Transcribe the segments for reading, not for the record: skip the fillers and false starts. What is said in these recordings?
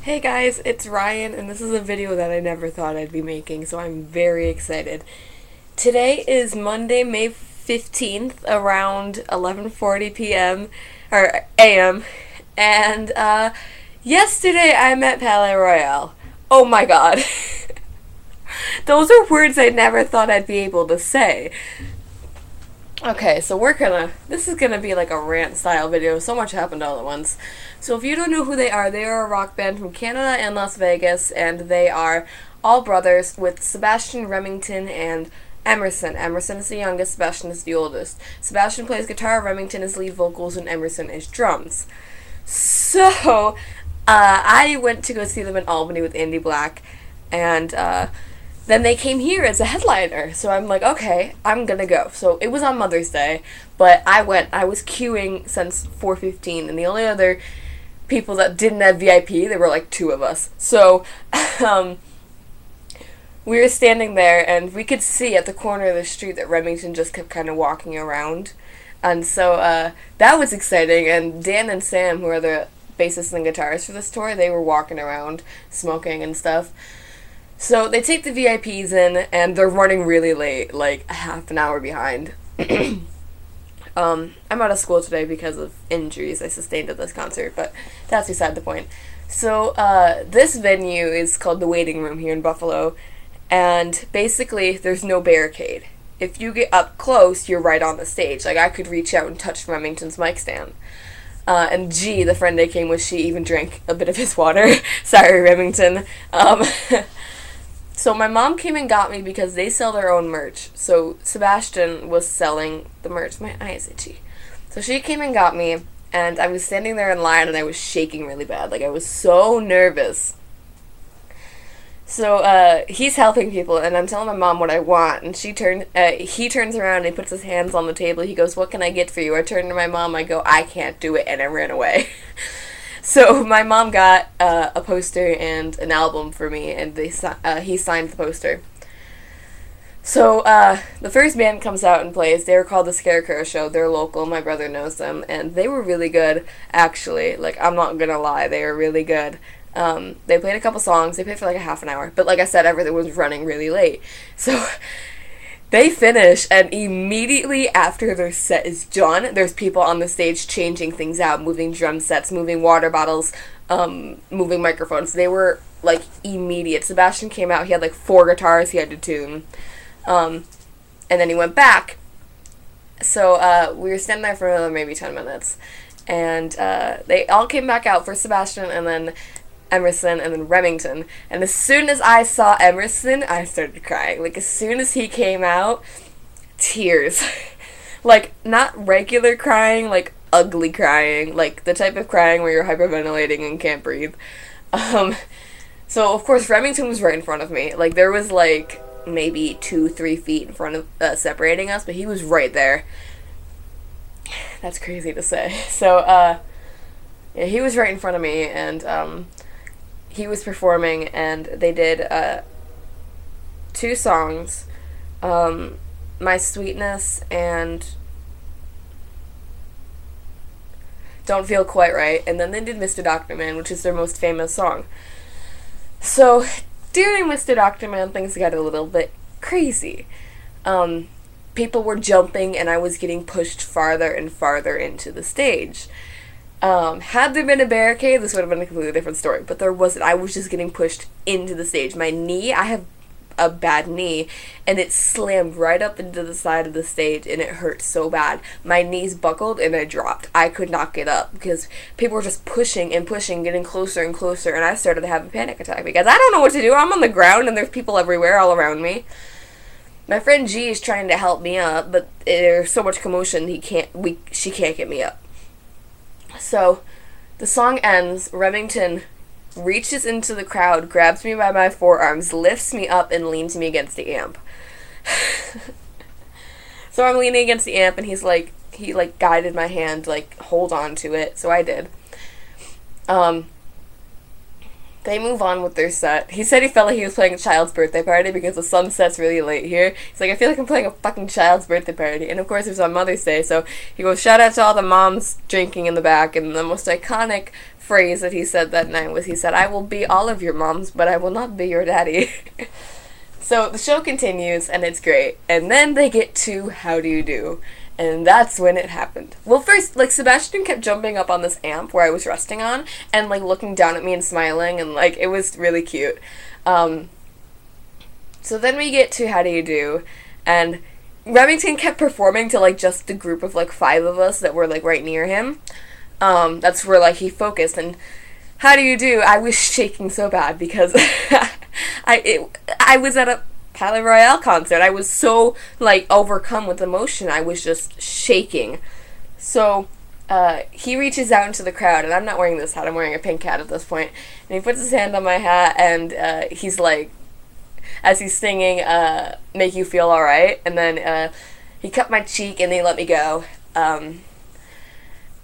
Hey guys, it's Ryan, and this is a video that I never thought I'd be making, so I'm very excited. Today is Monday, May 15th, around 11:40 p.m. or a.m. And yesterday I met Palais Royale. Oh my god. Those are words I never thought I'd be able to say. Okay, so this is gonna be like a rant style video. So much happened all at once. So if you don't know who they are a rock band from Canada and Las Vegas, and they are all brothers with Sebastian, Remington, and Emerson. Emerson is the youngest, Sebastian is the oldest. Sebastian plays guitar, Remington is lead vocals, and Emerson is drums. So, I went to go see them in Albany with Andy Black, and then they came here as a headliner. So I'm like, okay, I'm gonna go. So it was on Mother's Day, but I went. I was queuing since 4:15, and the only other people that didn't have VIP, there were like two of us. So um, we were standing there, and we could see at the corner of the street that Remington just kept kind of walking around. And so that was exciting. And Dan and Sam, who are the bassists and guitarists for this tour, they were walking around, smoking and stuff. So they take the VIPs in, and they're running really late, like a half an hour behind. I'm out of school today because of injuries I sustained at this concert, but that's beside the point. So this venue is called the Waiting Room here in Buffalo, and basically there's no barricade. If you get up close, you're right on the stage. Like, I could reach out and touch Remington's mic stand. And G, the friend I came with, she even drank a bit of his water. Sorry, Remington. So my mom came and got me because they sell their own merch. So Sebastian was selling the merch. My eye is itchy. So she came and got me, and I was standing there in line, and I was shaking really bad. Like, I was so nervous. So he's helping people, and I'm telling my mom what I want, and he turns around and he puts his hands on the table. He goes, "What can I get for you?" I turn to my mom, I go, "I can't do it," and I ran away. So my mom got a poster and an album for me, and he signed the poster. So the first band comes out and plays. They were called the Scarecrow Show. They're local. My brother knows them, and they were really good, actually. Like, I'm not gonna lie, they were really good. They played a couple songs. They played for like a half an hour, but like I said, everything was running really late. So they finish, and immediately after their set is done, there's people on the stage changing things out, moving drum sets, moving water bottles, moving microphones. They were, like, immediate. Sebastian came out, he had, like, 4 guitars he had to tune. And then he went back. So, we were standing there for another maybe 10 minutes. And, they all came back out for Sebastian, and then Emerson, and then Remington. And as soon as I saw Emerson, I started crying. Like, as soon as he came out, tears. Like, not regular crying, like ugly crying, like the type of crying where you're hyperventilating and can't breathe. So of course Remington was right in front of me. Like, there was like maybe 2-3 feet in front of separating us, but he was right there. That's crazy to say. So yeah, he was right in front of me, and he was performing, and they did 2 songs, My Sweetness and Don't Feel Quite Right, and then they did Mr. Dr. Man, which is their most famous song. So during Mr. Dr. Man, things got a little bit crazy. People were jumping, and I was getting pushed farther and farther into the stage. Had there been a barricade, this would have been a completely different story, but there wasn't. I was just getting pushed into the stage. My knee, I have a bad knee, and it slammed right up into the side of the stage, and it hurt so bad. My knees buckled, and I dropped. I could not get up, because people were just pushing and pushing, getting closer and closer, and I started to have a panic attack, because I don't know what to do. I'm on the ground, and there's people everywhere all around me. My friend G is trying to help me up, but there's so much commotion, she can't get me up. So, the song ends, Remington reaches into the crowd, grabs me by my forearms, lifts me up, and leans me against the amp. So I'm leaning against the amp, and he guided my hand, like, hold on to it, so I did. They move on with their set. He said he felt like he was playing a child's birthday party because the sun sets really late here. He's like, I feel like I'm playing a fucking child's birthday party. And of course it was on Mother's Day, so he goes, shout out to all the moms drinking in the back. And the most iconic phrase that he said that night was, he said, I will be all of your moms, but I will not be your daddy. So the show continues, and it's great. And then they get to How Do You Do? And that's when it happened. Well, first, like, Sebastian kept jumping up on this amp where I was resting on, and, like, looking down at me and smiling, and, like, it was really cute. So then we get to How Do You Do? And Remington kept performing to, like, just the group of, like, 5 of us that were, like, right near him. That's where, like, he focused, and How Do You Do? I was shaking so bad because I was at a Palaye Royale concert. I was so, like, overcome with emotion. I was just shaking. So, he reaches out into the crowd, and I'm not wearing this hat. I'm wearing a pink hat at this point. And he puts his hand on my hat, and he's like, as he's singing, Make You Feel Alright, and then he cut my cheek, and he let me go.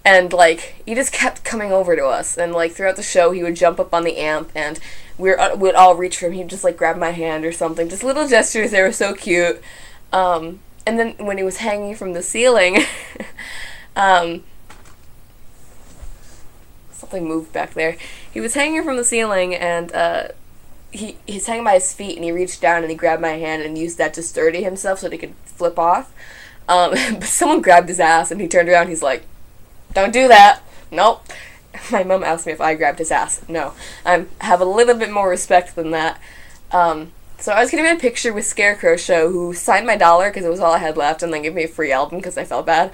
And, like, he just kept coming over to us. And, like, throughout the show, he would jump up on the amp, and we'd all reach for him. He'd just, like, grab my hand or something. Just little gestures. They were so cute. And then when he was hanging from the ceiling, something moved back there. He was hanging from the ceiling, and he's hanging by his feet, and he reached down, and he grabbed my hand and used that to sturdy himself so that he could flip off. But someone grabbed his ass, and he turned around, he's like, don't do that. Nope. My mom asked me if I grabbed his ass. No. I have a little bit more respect than that. So I was getting a picture with Scarecrow Show, who signed my dollar because it was all I had left, and then gave me a free album because I felt bad.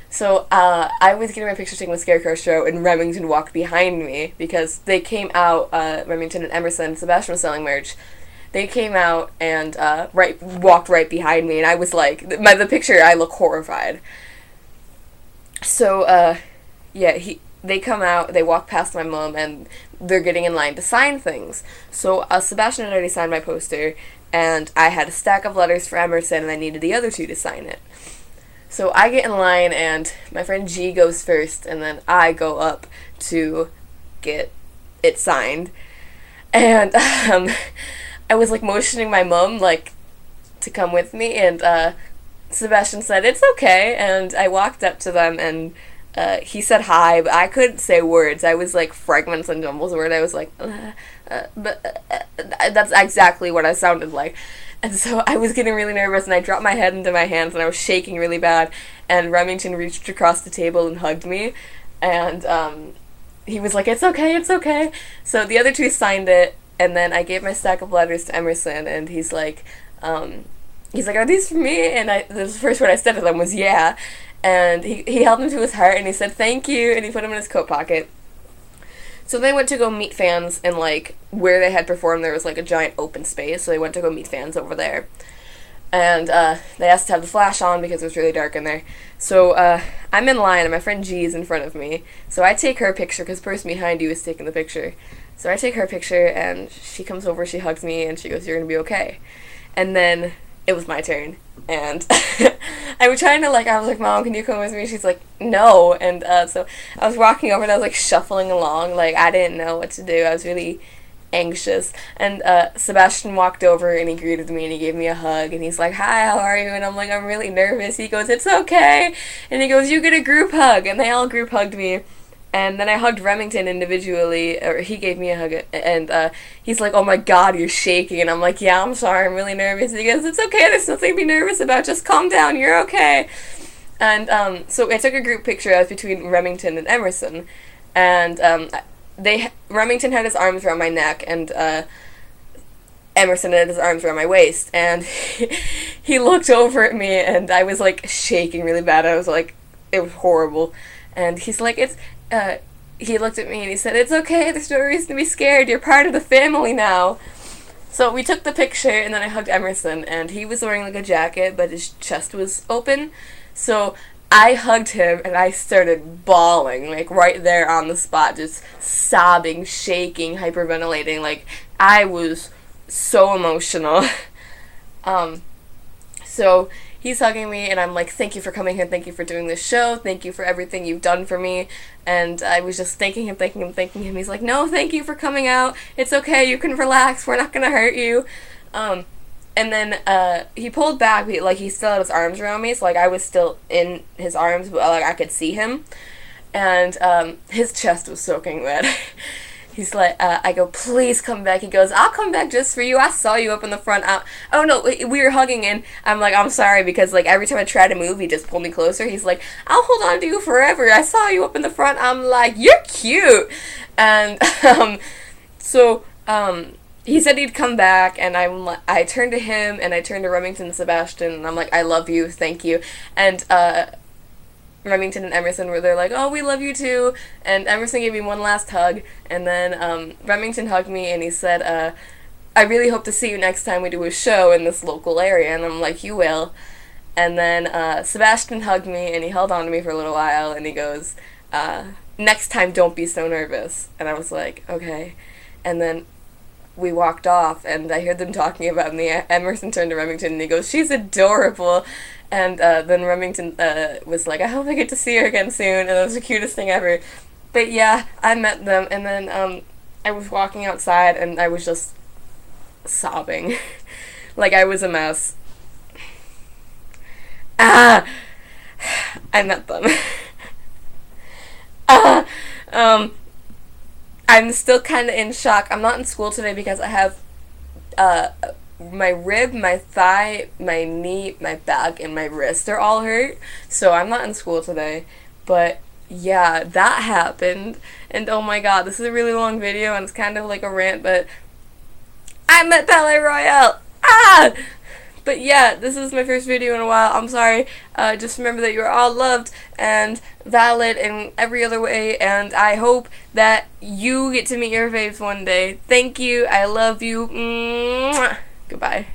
So I was getting my picture taken with Scarecrow Show, and Remington walked behind me because they came out, Remington and Emerson, Sebastian was selling merch. They came out and walked right behind me, and I was like, the picture, I look horrified. So, they come out, they walk past my mom, and they're getting in line to sign things. So, Sebastian had already signed my poster, and I had a stack of letters for Emerson, and I needed the other 2 to sign it. So, I get in line, and my friend G goes first, and then I go up to get it signed. And, I was, like, motioning my mom, like, to come with me, and, Sebastian said, it's okay, and I walked up to them, and he said hi, but I couldn't say words. I was like fragments and jumbles of words. I was like, that's exactly what I sounded like. And so I was getting really nervous, and I dropped my head into my hands, and I was shaking really bad, and Remington reached across the table and hugged me, and he was like, it's okay, it's okay. So the other 2 signed it, and then I gave my stack of letters to Emerson, and he's like, are these for me? And the first word I said to them was, yeah. And he held them to his heart, and he said, thank you, and he put them in his coat pocket. So they went to go meet fans, and, like, where they had performed, there was, like, a giant open space, so they went to go meet fans over there. And they asked to have the flash on because it was really dark in there. So I'm in line, and my friend G is in front of me. So I take her picture, because the person behind you is taking the picture. So I take her picture, and she comes over, she hugs me, and she goes, you're going to be okay. And then it was my turn, and I was trying to, like, I was like, Mom, can you come with me? She's like, no, and so I was walking over, and I was, like, shuffling along, like, I didn't know what to do. I was really anxious, and Sebastian walked over, and he greeted me, and he gave me a hug, and he's like, hi, how are you? And I'm like, I'm really nervous. He goes, it's okay, and he goes, you get a group hug, and they all group hugged me. And then I hugged Remington individually, or he gave me a hug, and he's like, oh my god, you're shaking. And I'm like, yeah, I'm sorry, I'm really nervous. And he goes, it's okay, there's nothing to be nervous about, just calm down, you're okay. And so I took a group picture between Remington and Emerson, and Remington had his arms around my neck, and Emerson had his arms around my waist, and he looked over at me, and I was, like, shaking really bad. I was like, it was horrible. And he's like, he looked at me and he said, it's okay, there's no reason to be scared, you're part of the family now. So we took the picture, and then I hugged Emerson, and he was wearing, like, a jacket, but his chest was open. So I hugged him, and I started bawling, like, right there on the spot, just sobbing, shaking, hyperventilating. Like, I was so emotional. So he's hugging me, and I'm like, thank you for coming here, thank you for doing this show, thank you for everything you've done for me. And I was just thanking him, thanking him, thanking him. He's like, no, thank you for coming out, it's okay, you can relax, we're not gonna hurt you. And then he pulled back, like, he still had his arms around me, so like I was still in his arms, but like I could see him. And his chest was soaking wet. He's like, I go, please come back. He goes, I'll come back just for you. I saw you up in the front. Oh no, we were hugging, and I'm like, I'm sorry, because like every time I try to move, he just pulled me closer. He's like, I'll hold on to you forever. I saw you up in the front. I'm like, you're cute. And so he said he'd come back, and I turned to him, and I turned to Remington and Sebastian, and I'm like, I love you, thank you. And Remington and Emerson were there like, oh, we love you too. And Emerson gave me one last hug, and then Remington hugged me, and he said, I really hope to see you next time we do a show in this local area. And I'm like, you will. And then Sebastian hugged me, and he held on to me for a little while, and he goes, next time don't be so nervous. And I was like, okay. And then we walked off, and I heard them talking about me. Emerson turned to Remington, and he goes, she's adorable. And then Remington was like, I hope I get to see her again soon, and it was the cutest thing ever. But yeah, I met them, and then I was walking outside, and I was just sobbing. Like I was a mess. I met them. I'm still kind of in shock. I'm not in school today because I have my rib, my thigh, my knee, my back, and my wrist are all hurt, so I'm not in school today. But yeah, that happened, and oh my god, this is a really long video, and it's kind of like a rant, but I'm at Met Palaye Royale! But yeah, this is my first video in a while. I'm sorry. Just remember that you're all loved and valid in every other way, and I hope that you get to meet your faves one day. Thank you. I love you. Mwah. Goodbye.